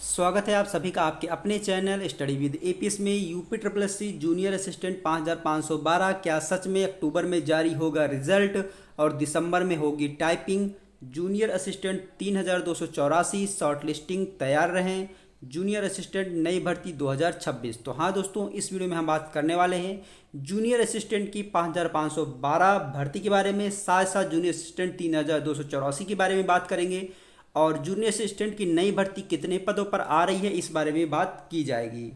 स्वागत है आप सभी का आपके अपने चैनल स्टडी विद एपीएस में। UP triple S C junior assistant 5512 क्या सच में अक्टूबर में जारी होगा रिजल्ट और दिसंबर में होगी typing. Junior assistant 3284 short listing तैयार रहें। जूनियर असिस्टेंट नई भर्ती 2026। तो हाँ दोस्तों, इस वीडियो में हम बात करने वाले हैं जूनियर असिस्टेंट की 5512 भर्ती के बारे में, साथ साथ जूनियर असिस्टेंट 3284 के बारे में बात करेंगे और जूनियर असिस्टेंट की नई भर्ती कितने पदों पर आ रही है इस बारे में बात की जाएगी।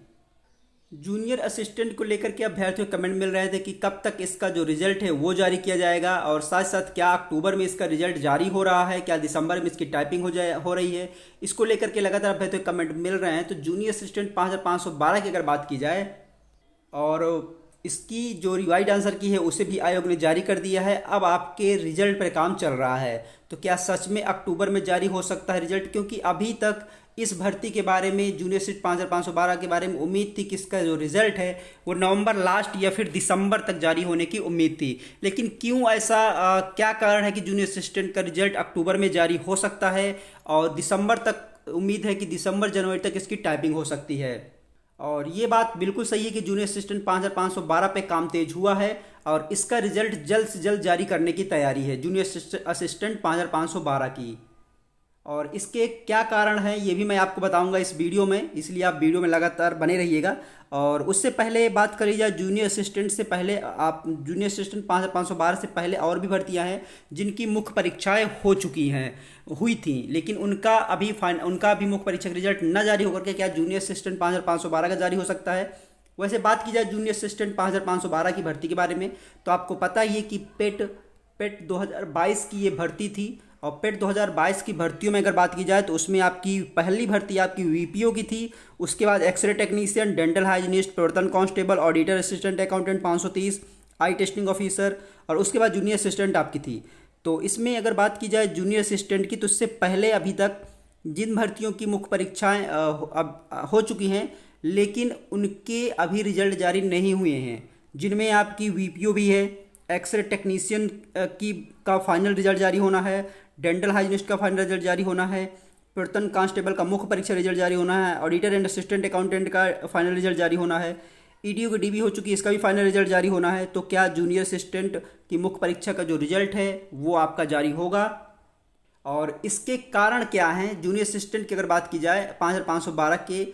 जूनियर असिस्टेंट को लेकर के अभ्यर्थियों को कमेंट मिल रहे थे कि कब तक इसका जो रिजल्ट है वो जारी किया जाएगा और साथ साथ क्या अक्टूबर में इसका रिजल्ट जारी हो रहा है, क्या दिसंबर में इसकी टाइपिंग हो रही है। इसको लेकर के लगातार अभ्यर्थियों को कमेंट मिल रहे हैं। तो जूनियर असिस्टेंट 5512 की अगर बात की जाए और इसकी जो रिवाइड आंसर की है उसे भी आयोग ने जारी कर दिया है। अब आपके रिजल्ट पर काम चल रहा है। तो क्या सच में अक्टूबर में जारी हो सकता है रिजल्ट, क्योंकि अभी तक इस भर्ती के बारे में जूनियर असिस्टेंट 5512 के बारे में उम्मीद थी कि इसका जो रिजल्ट है वो नवंबर लास्ट या फिर दिसंबर तक जारी होने की उम्मीद थी। लेकिन क्यों ऐसा क्या कारण है कि जूनियर असिस्टेंट का रिजल्ट अक्टूबर में जारी हो सकता है और दिसंबर तक उम्मीद है कि दिसंबर जनवरी तक इसकी टाइपिंग हो सकती है। और ये बात बिल्कुल सही है कि जूनियर असिस्टेंट 5512 पे काम तेज हुआ है और इसका रिजल्ट जल्द से जल्द जारी करने की तैयारी है जूनियर असिस्टेंट 5512 की। और इसके क्या कारण हैं ये भी मैं आपको बताऊंगा इस वीडियो में, इसलिए आप वीडियो में लगातार बने रहिएगा। और उससे पहले बात करी जाए जूनियर असिस्टेंट से पहले, आप जूनियर असिस्टेंट 5512 से पहले और भी भर्तियां हैं जिनकी मुख्य परीक्षाएं हो चुकी हैं, हुई थी, लेकिन उनका भी मुख्य परीक्षा का रिजल्ट न जारी होकर के क्या जूनियर असिस्टेंट 5512 का जारी हो सकता है। वैसे बात की जाए जूनियर असिस्टेंट 5512 की भर्ती के बारे में तो आपको पता ही है कि पेट 2022 की ये भर्ती थी। और पेट 2022 की भर्तियों में अगर बात की जाए तो उसमें आपकी पहली भर्ती आपकी वीपीओ की थी। उसके बाद एक्सरे टेक्नीशियन, डेंटल हाइजीनिस्ट, प्रवर्तन कांस्टेबल, ऑडिटर असिस्टेंट अकाउंटेंट 530, आई टेस्टिंग ऑफिसर और उसके बाद जूनियर असिस्टेंट आपकी थी। तो इसमें अगर बात की जाए जूनियर असिस्टेंट की तो उससे पहले अभी तक जिन भर्तियों की मुख्य परीक्षाएँ अब हो चुकी हैं लेकिन उनके अभी रिजल्ट जारी नहीं हुए हैं, जिनमें आपकी वीपीओ भी है, एक्सरे टेक्नीशियन का फाइनल रिजल्ट जारी होना है, डेंटल हाइजीनिस्ट का फाइनल रिजल्ट जारी होना है, प्रवर्तन कांस्टेबल का मुख्य परीक्षा रिजल्ट जारी होना है, ऑडिटर एंड असिस्टेंट अकाउंटेंट का फाइनल रिजल्ट जारी होना है, ईडीओ की डीबी हो चुकी है, इसका भी फाइनल रिजल्ट जारी होना है। तो क्या जूनियर असिस्टेंट की मुख्य परीक्षा का जो रिजल्ट है वो आपका जारी होगा और इसके कारण क्या हैं। जूनियर असिस्टेंट की अगर बात की जाए 5512 के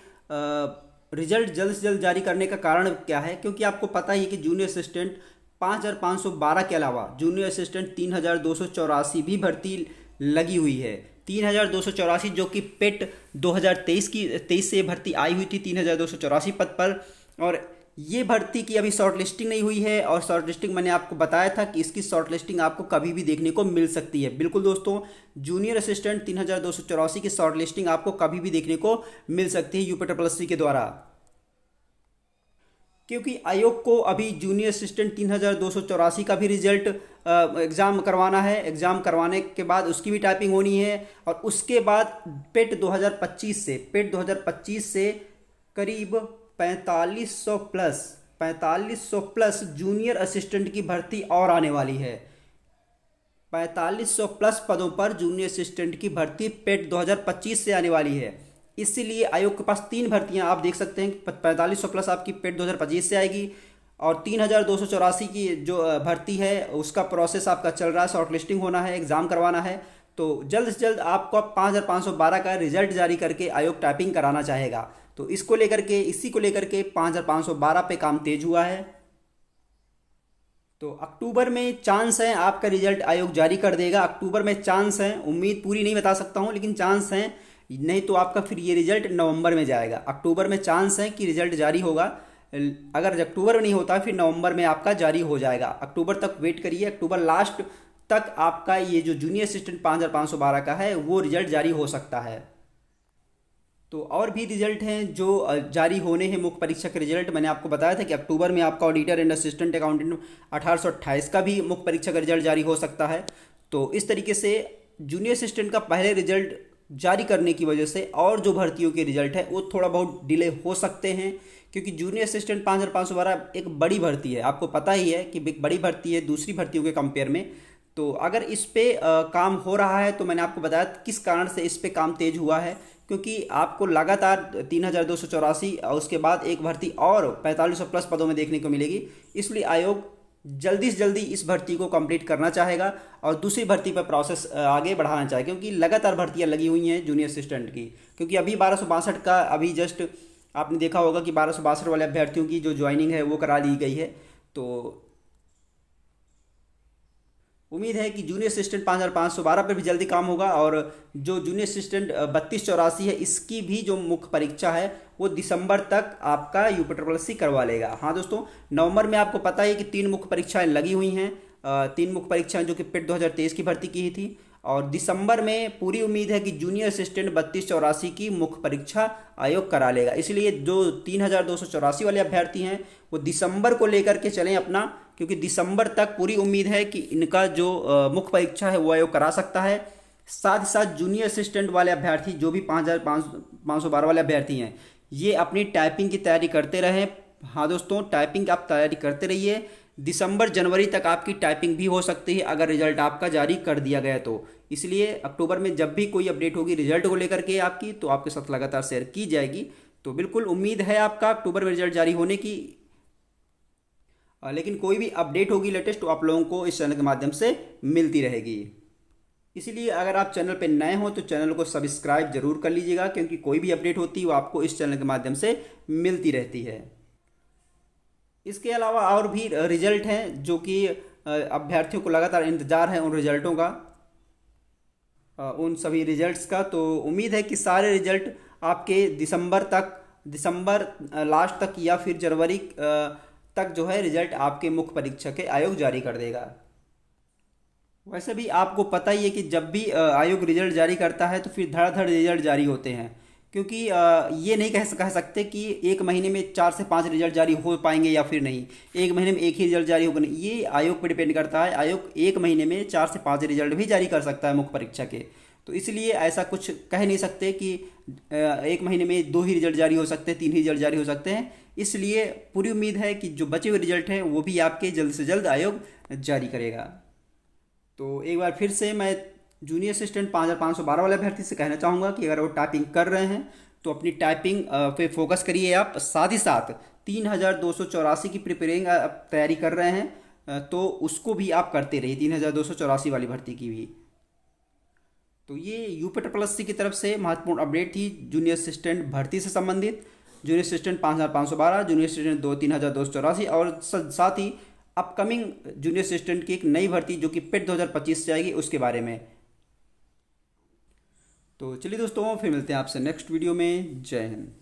रिजल्ट जल्द से जल्द जारी करने का कारण क्या है, क्योंकि आपको पता ही कि जूनियर असिस्टेंट 5512 के अलावा जूनियर असिस्टेंट 3284 भी भर्ती लगी हुई है। 3284 जो कि पेट 2023 से भर्ती आई हुई थी 3284 पद पर। और ये भर्ती की अभी शॉर्ट लिस्टिंग नहीं हुई है और शॉर्ट लिस्टिंग मैंने आपको बताया था कि इसकी शॉर्ट लिस्टिंग आपको कभी भी देखने को मिल सकती है। बिल्कुल दोस्तों, जूनियर असिस्टेंट 3284 की शॉर्ट लिस्टिंग आपको कभी भी देखने को मिल सकती है यूपी ट्रिपल एस सी के द्वारा, क्योंकि आयोग को अभी जूनियर असिस्टेंट 3284 का भी रिजल्ट एग्ज़ाम करवाना है। एग्ज़ाम करवाने के बाद उसकी भी टाइपिंग होनी है और उसके बाद पेट 2025 से करीब 4500 प्लस जूनियर असिस्टेंट की भर्ती और आने वाली है। 4500 प्लस पदों पर जूनियर असिस्टेंट की भर्ती पेट 2025 से आने वाली है। इसीलिए आयोग के पास 3 भर्तियां आप देख सकते हैं। 4500 प्लस आपकी पेट 2025 से आएगी और 3284 की जो भर्ती है उसका प्रोसेस आपका चल रहा है, शॉर्ट लिस्टिंग होना है, एग्ज़ाम करवाना है। तो जल्द से जल्द आपको 5512 का रिजल्ट जारी करके आयोग टाइपिंग कराना चाहेगा। तो इसी को लेकर के 5512 पे काम तेज हुआ है। तो अक्टूबर में चांस है आपका रिजल्ट आयोग जारी कर देगा। अक्टूबर में चांस है, उम्मीद पूरी नहीं बता सकता हूँ लेकिन चांस है, नहीं तो आपका फिर ये रिजल्ट नवंबर में जाएगा। अक्टूबर में चांस है कि रिजल्ट जारी होगा, अगर अक्टूबर में नहीं होता फिर नवंबर में आपका जारी हो जाएगा। अक्टूबर तक वेट करिए, अक्टूबर लास्ट तक आपका ये जो जूनियर असिस्टेंट 5512 का है वो रिजल्ट जारी हो सकता है। तो और भी रिजल्ट हैं जो जारी होने हैं मुख्य परीक्षा के रिजल्ट। मैंने आपको बताया था कि अक्टूबर में आपका ऑडिटर एंड असिस्टेंट अकाउंटेंट 1828 का भी मुख्य परीक्षा का रिजल्ट जारी हो सकता है। तो इस तरीके से जूनियर असिस्टेंट का पहले रिजल्ट जारी करने की वजह से और जो भर्तियों के रिजल्ट है वो थोड़ा बहुत डिले हो सकते हैं, क्योंकि जूनियर असिस्टेंट 5512 एक बड़ी भर्ती है। आपको पता ही है कि एक बड़ी भर्ती है दूसरी भर्तियों के कंपेयर में। तो अगर इस पे काम हो रहा है तो मैंने आपको बताया किस कारण से इस पे काम तेज हुआ है, क्योंकि आपको लगातार 3284 और उसके बाद एक भर्ती और 4500 प्लस पदों में देखने को मिलेगी। इसलिए आयोग जल्दी से जल्दी इस भर्ती को कंप्लीट करना चाहेगा और दूसरी भर्ती पर प्रोसेस आगे बढ़ाना चाहेगा, क्योंकि लगातार भर्तियां लगी हुई हैं जूनियर असिस्टेंट की। क्योंकि अभी 1262 का अभी जस्ट आपने देखा होगा कि 1262 वाले अभ्यर्थियों की जो ज्वाइनिंग है वो करा ली गई है। तो उम्मीद है कि जूनियर असिस्टेंट 5512 पर भी जल्दी काम होगा, और जो जूनियर असिस्टेंट 3284 है इसकी भी जो मुख्य परीक्षा है वो दिसंबर तक आपका यूपीट्रिपलएससी करवा लेगा। हाँ दोस्तों, नवंबर में आपको पता है कि 3 मुख्य परीक्षाएं लगी हुई हैं, 3 मुख्य परीक्षाएं जो कि पेट 2023 की भर्ती की थी, और दिसंबर में पूरी उम्मीद है कि जूनियर असिस्टेंट 3284 की मुख्य परीक्षा आयोग करा लेगा। इसलिए जो 3284 वाले अभ्यर्थी हैं वो दिसंबर को लेकर के चलें अपना, क्योंकि दिसंबर तक पूरी उम्मीद है कि इनका जो मुख्य परीक्षा है वो आयोग करा सकता है। साथ ही साथ जूनियर असिस्टेंट वाले अभ्यर्थी जो भी 5512 वाले अभ्यर्थी हैं ये अपनी टाइपिंग की तैयारी करते रहें। हाँ दोस्तों, टाइपिंग आप तैयारी करते रहिए। दिसंबर जनवरी तक आपकी टाइपिंग भी हो सकती है अगर रिजल्ट आपका जारी कर दिया गया तो। इसलिए अक्टूबर में जब भी कोई अपडेट होगी रिजल्ट को लेकर के आपकी, तो आपके साथ लगातार शेयर की जाएगी। तो बिल्कुल उम्मीद है आपका अक्टूबर में रिजल्ट जारी होने की, लेकिन कोई भी अपडेट होगी लेटेस्ट तो आप लोगों को इस चैनल के माध्यम से मिलती रहेगी। इसीलिए अगर आप चैनल पर नए हो तो चैनल को सब्सक्राइब जरूर कर लीजिएगा, क्योंकि कोई भी अपडेट होती है वो आपको इस चैनल के माध्यम से मिलती रहती है। इसके अलावा और भी रिजल्ट हैं जो कि अभ्यर्थियों को लगातार इंतजार है उन रिजल्टों का, उन सभी रिजल्ट्स का। तो उम्मीद है कि सारे रिजल्ट आपके दिसंबर लास्ट तक या फिर जनवरी तक जो है रिजल्ट आपके मुख्य परीक्षा के आयोग जारी कर देगा। वैसे भी आपको पता ही है कि जब भी आयोग रिजल्ट जारी करता है तो फिर धड़ाधड़ रिजल्ट जारी होते हैं, क्योंकि ये नहीं कह सकते कि एक महीने में 4 से 5 रिजल्ट जारी हो पाएंगे या फिर नहीं, एक महीने में एक ही रिजल्ट जारी होगा नहीं, ये आयोग पर डिपेंड करता है। आयोग एक महीने में 4 से 5 रिजल्ट भी जारी कर सकता है मुख्य परीक्षा के। तो इसलिए ऐसा कुछ कह नहीं सकते कि एक महीने में 2 ही रिजल्ट जारी हो सकते हैं, 3 ही रिजल्ट जारी हो सकते हैं। इसलिए पूरी उम्मीद है कि जो बचे हुए रिजल्ट हैं वो भी आपके जल्द से जल्द आयोग जारी करेगा। तो एक बार फिर से मैं जूनियर असिस्टेंट 5512 वाले अभ्यर्थी से कहना चाहूँगा कि अगर वो टाइपिंग कर रहे हैं तो अपनी टाइपिंग पे फोकस करिए आप। साथ ही साथ 3284 की प्रिपेयरिंग आप तैयारी कर रहे हैं तो उसको भी आप करते रहिए, 3284 वाली भर्ती की भी। तो ये यूपीट्रिपलएससी की तरफ से महत्वपूर्ण अपडेट थी जूनियर असिस्टेंट भर्ती से संबंधित। जूनियर असिस्टेंट 5512, जूनियर असिस्टेंट 3284 और साथ ही अपकमिंग जूनियर असिस्टेंट की एक नई भर्ती जो कि पेट 2025 से आएगी उसके बारे में। तो चलिए दोस्तों, फिर मिलते हैं आपसे नेक्स्ट वीडियो में। जय हिंद।